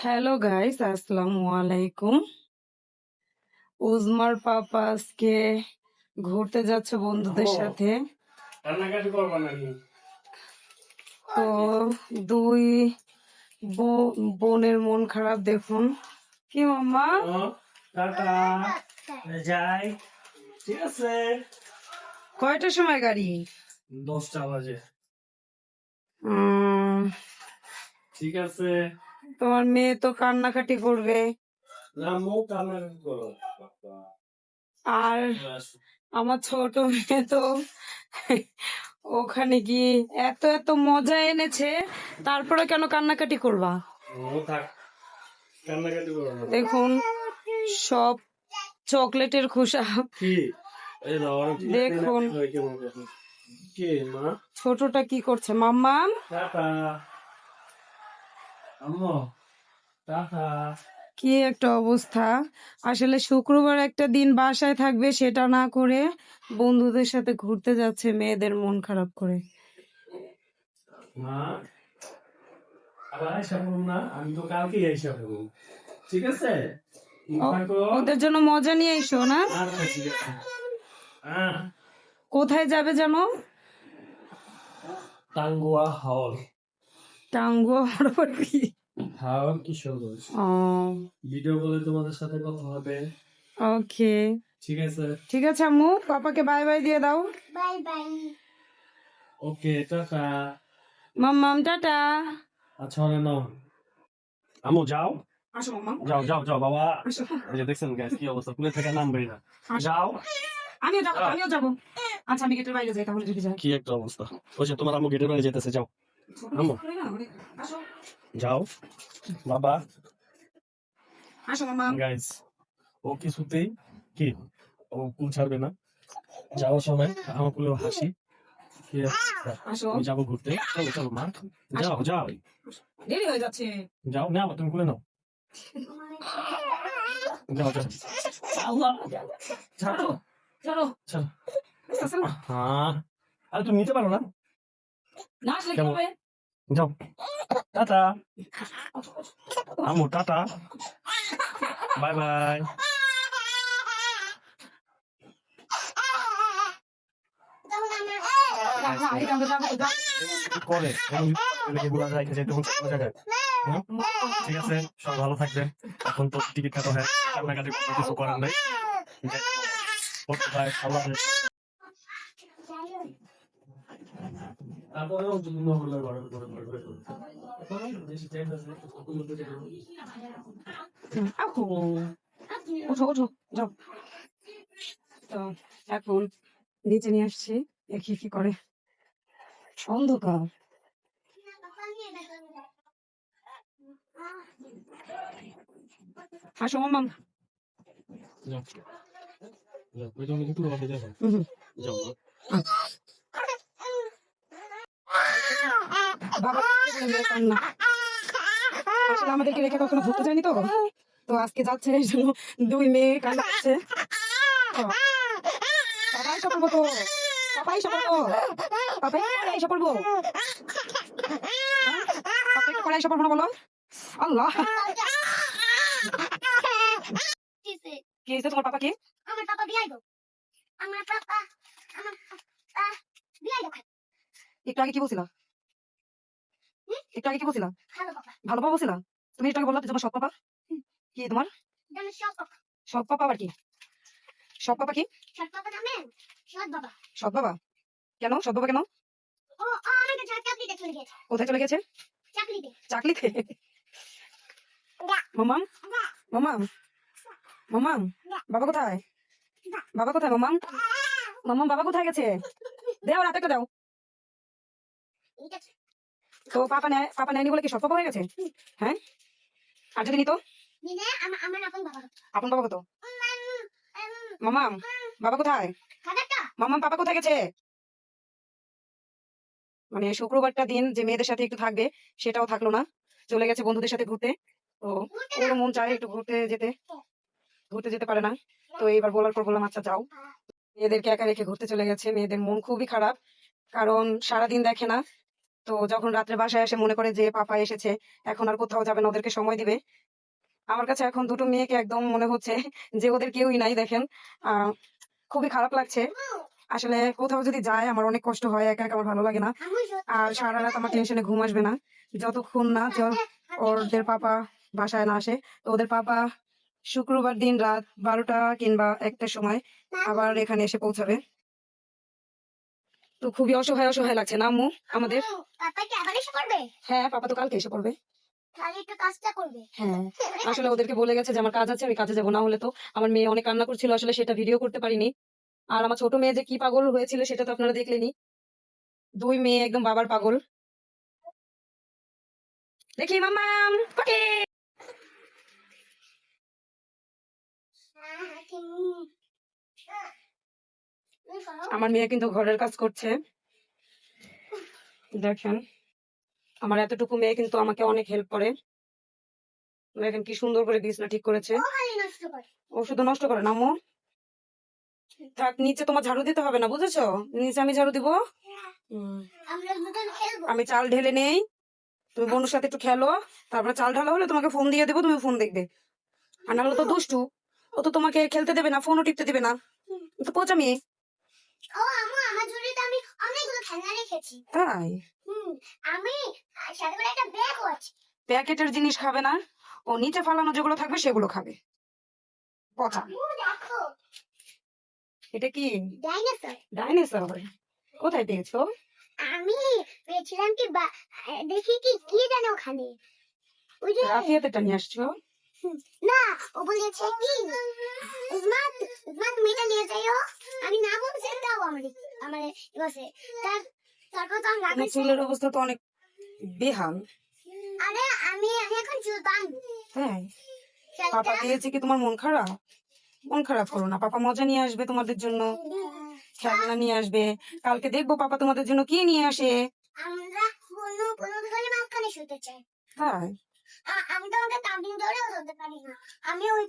Hello guys, আসসালামু আলাইকুম। উজমার পাপা আজকে ঘুরতে যাচ্ছে বন্ধুদের সাথে। কান্নাকাটি করবা নাকি? তো দুই বোনের মন খারাপ দেখুন। কি মাম্মা? টাটা, যাই। ঠিক আছে, কয়টার সময় গাড়ি? 10টা বাজে। উম, ঠিক আছে, তোমার মেয়ে তো কান্নাকাটি করবে। রামু কান্নাকাটি করো। আর আমার ছোট মেয়ে তো ওখানে গিয়ে এত এত মজা এনেছে, তারপরে কেন কান্নাকাটি করবা? ও থাক, কান্নাকাটি করো না। দেখুন সব চকলেটের খোসা। কি এই ধর দেখুন কি মা? ছোটটা কি করছে মাম্মাম? টাটা আম্মু, টাটা। কি একটা অবস্থা! আসলে শুক্রবার একটা দিন বাসায় থাকবে, সেটা না করে বন্ধুদের সাথে ঘুরতে যাচ্ছে মেয়েদের মন খারাপ করে। মা, আবার আইসা করুন না, আমি তো কালকেই আইসা করুন। ঠিক আছে, থাকো। ওদের জন্য মজা নিয়ে এসো না। আচ্ছা ঠিক আছে। কোথায় যাবে জানো? টাঙ্গুয়া হাওর। টাঙ্গুয়া বরাবর কি? হাওর কিশোরগঞ্জ। ভিডিও কলে তোমাদের সাথে কথা হবে। ওকে, ঠিক আছে, ঠিক আছে আম্মু, পাপাকে বাই বাই দিয়ে দাও। ওকে, টাটা। মাম্মাম টাটা। আচ্ছা হলে নাও, আমু যাও, আসো মাম্মাম, যাও যাও যাও বাবা। আসো। এই যে দেখছেন গ্যাস কি অবস্থা, কুলে থেকে নামবেই না। যাও, আমিও যাবো, আমিও যাবো। আচ্ছা আমি গেটের বাইরে যাই তাহলে, যদি যাই। কি একটা অবস্থা। ওই যে তোমার আম্মু গেটের বাইরে যেতেছে, যাও আম্মু, আসো, যাও বাবা। আসো মাম্মাম। গাইস, ও কিছুতেই কি ও কুল ছাড়বে না। যাওয়ার সময় আমার কুলে হাসি। কি অবস্থা? আসো, আমি যাবো ঘুরতে, চলো চলো মা, যাও যাও দেরি হয়ে যাচ্ছে। যাও, না তুমি কুলে নাও, যাও যাও। আল্লাহ, ছাড়ো চলো। ছাড়ো। হ্যাঁ, আরে তুমি নিতে পারো না। না আসলে কি কেমন? হবে? যাও, টাটা আম্মু, টাটা, বাই বাই। না, না, এটা আমরা যাবো, যাবো। কি করে এগুলা রাখে যেতে হচ্ছে কোনো জায়গায়। হুম? ঠিক আছে, সবাই ভালো থাকবেন। এখন তো টিকিট কাটা হয়, কান্নাকাটি করতে কিছু করার নাই। কোথায় আল্লাহ হাফেজ। তারপরেও বিভিন্ন হলো আহু, ওঠো ওঠো, যাও। তো এখন নিচে নিয়ে আসছি, দেখি কি করে। অন্ধকার। আসো মাম্মাম। হুম, বাবা কান্না। আসলে আমাদেরকে রেখে কখনো ঘুরতে যায়নি তো, তো আজকে যাচ্ছে এই জন্য দুই মেয়ে কান্না করছে। বাবা এসে পড়বো তো, বাবা এসে পড়বো, বাবা এসে পড়বো, বাবা একটু পরে এসে পড়বো না বলো। আল্লাহ, কি হয়েছে তোমার পাপা? কি আমার পাপা বিয়াইব, আমার পাপা বিয়াইব। একটু আগে কি বলছিলা? একটু আগে কি বলছিলা? ভালো পাপা, ভালো পাপা বলছিলা? তুমি একটু আগে বললা তোমার সৎ পাপা। কি তোমার জানো সব পাপা, সৎ পাপা আবার কি? সৎ পাপা কি? সব পাপা জানেন? সব বাবা। সৎ বাবা কেন? সৎ বাবা কেন? ও ও আমাকে চাকরিতে চলে গেছে। কোথায় চলে গেছে? চাকরিতে। চাকরিতে? মামাম, মামাম, মামাম, বাবা কোথায়? বাবা কোথায় মামাম? মামাম বাবা কোথায় গেছে? দেও রাতে দাও। তো পাপা নেয়নি বলে কি সৎ পাপা হয়ে গেছে? হ্যাঁ, আর যদি নিত? নিলে আমার আপন বাবা হতো। আপন বাবা কত? মামাম বাবা কোথায়? খাবারটা মামাম পাপা কোথায় গেছে? মানে শুক্রবারটা দিন যে মেয়েদের সাথে একটু থাকবে, সেটাও থাকলো না, চলে গেছে বন্ধুদের সাথে ঘুরতে। তো ওর মন চায় একটু ঘুরতে যেতে পারে না। তো এইবার বলার পর বললাম আচ্ছা যাও। মেয়েদেরকে একা রেখে ঘুরতে চলে গেছে। মেয়েদের মন খুবই খারাপ, কারণ সারাদিন দেখে না, তো যখন রাত্রে বাসায় এসে মনে করে যে পাপা এসেছে, এখন আর কোথাও যাবে না, ওদেরকে সময় দিবে। আমার কাছে এখন দুটো মেয়েকে একদম মনে হচ্ছে যে ওদের কেউই নাই। দেখেন, খুবই খারাপ লাগছে আসলে। কোথাও যদি যায় আমার অনেক কষ্ট হয়, একা একা আমার ভালো লাগে না। আমি সত্যি আর সারা রাত আমার টেনশনে ঘুম আসবে না যতক্ষণ না ওদের পাপা বাসায় না আসে। তো ওদের পাপা শুক্রবার দিন রাত 12টা কিংবা 1টার সময় আবার এখানে এসে পৌঁছাবে। তো খুবই অসহায় অসহায় লাগছে না আম্মু আমাদের? পাপা কি আবার এসে করবে? হ্যাঁ, পাপা তো কালকে এসে পড়বে। তাহলে একটু কাজটা করবে। হ্যাঁ, আসলে ওদেরকে বলে গেছে যে আমার কাজ আছে, আমি কাজে যাবো। না হলে তো আমার মেয়ে অনেক কান্না করছিল, আসলে সেটা ভিডিও করতে পারিনি। আর আমার ছোট মেয়ে যে কি পাগল হয়েছিল সেটা তো আপনারা দেখলেনই। 2 মেয়ে একদম বাবার পাগল। দেখি মাম্মাম পাখি। আমার মেয়ে কিন্তু ঘরের কাজ করছে, দেখেন। আমার এতটুকু মেয়ে কিন্তু আমাকে অনেক হেল্প করে। দেখেন কি সুন্দর করে বিছনা ঠিক করেছে। ও খালি নষ্ট করে। ও শুধু নষ্ট করে না আম্মু। থাক, নিচে তোমার ঝাড়ু দিতে হবে না, বুঝেছো? নিচে আমি ঝাড়ু দিব। আমরা দুজন খেলবো। আমি চাল ঢেলে নেই, তুমি বোনের সাথে একটু খেলো। তারপরে চাল ঢালা হলে তোমাকে ফোন দিয়ে দেবো, তুমি ফোন দেখবে। আর নাহলে তো দুষ্টু, ও তো তোমাকে খেলতে দেবে না, ফোনও টিপতে দেবে না। ও তো পোচা মেয়ে। ও আম্মু, আমার ঝুড়িতে আমি অনেকগুলো খেলনা রেখেছি। তাই? আমি সাথে করে একটা ব্যাগও আছে। প্যাকেটের জিনিস খাবে না, ও নিচে ফালানো যেগুলো থাকবে সেগুলো খাবে। পচা। আম্মু দেখো, এটা কি? ডাইনোসর। ডাইনোসর? কোথায় পেয়েছো? আমি পেয়েছিলাম কি দেখি কি কি জানো ওখানে, ওই যে রাফিয়াতে এটা নিয়ে আসছো? না, ও বলেছে কি উজমা তুমি এটা নিয়ে যাইও। আমি না বলছি তাও আমার বসে তারপর তো আমি তোমার রাখছি। চুলের অবস্থা তো অনেক বেহাল। আরে আমি এখন চুল বাঁধবো। তাই? পাপা দিয়েছে কি তোমার মন খারাপ? মন খারাপ করো না, পাপা মজা নিয়ে আসবে তোমাদের জন্য, খেলনা নিয়ে আসবে। কালকে দেখবো পাপা তোমাদের জন্য কি নিয়ে আসে। আমরা কোনো দোকানে মাঝখানে শুতে চাই। তাই? আমি তো আমাকে তাবিন ধরেও ধরতে পারি না। আমি ওই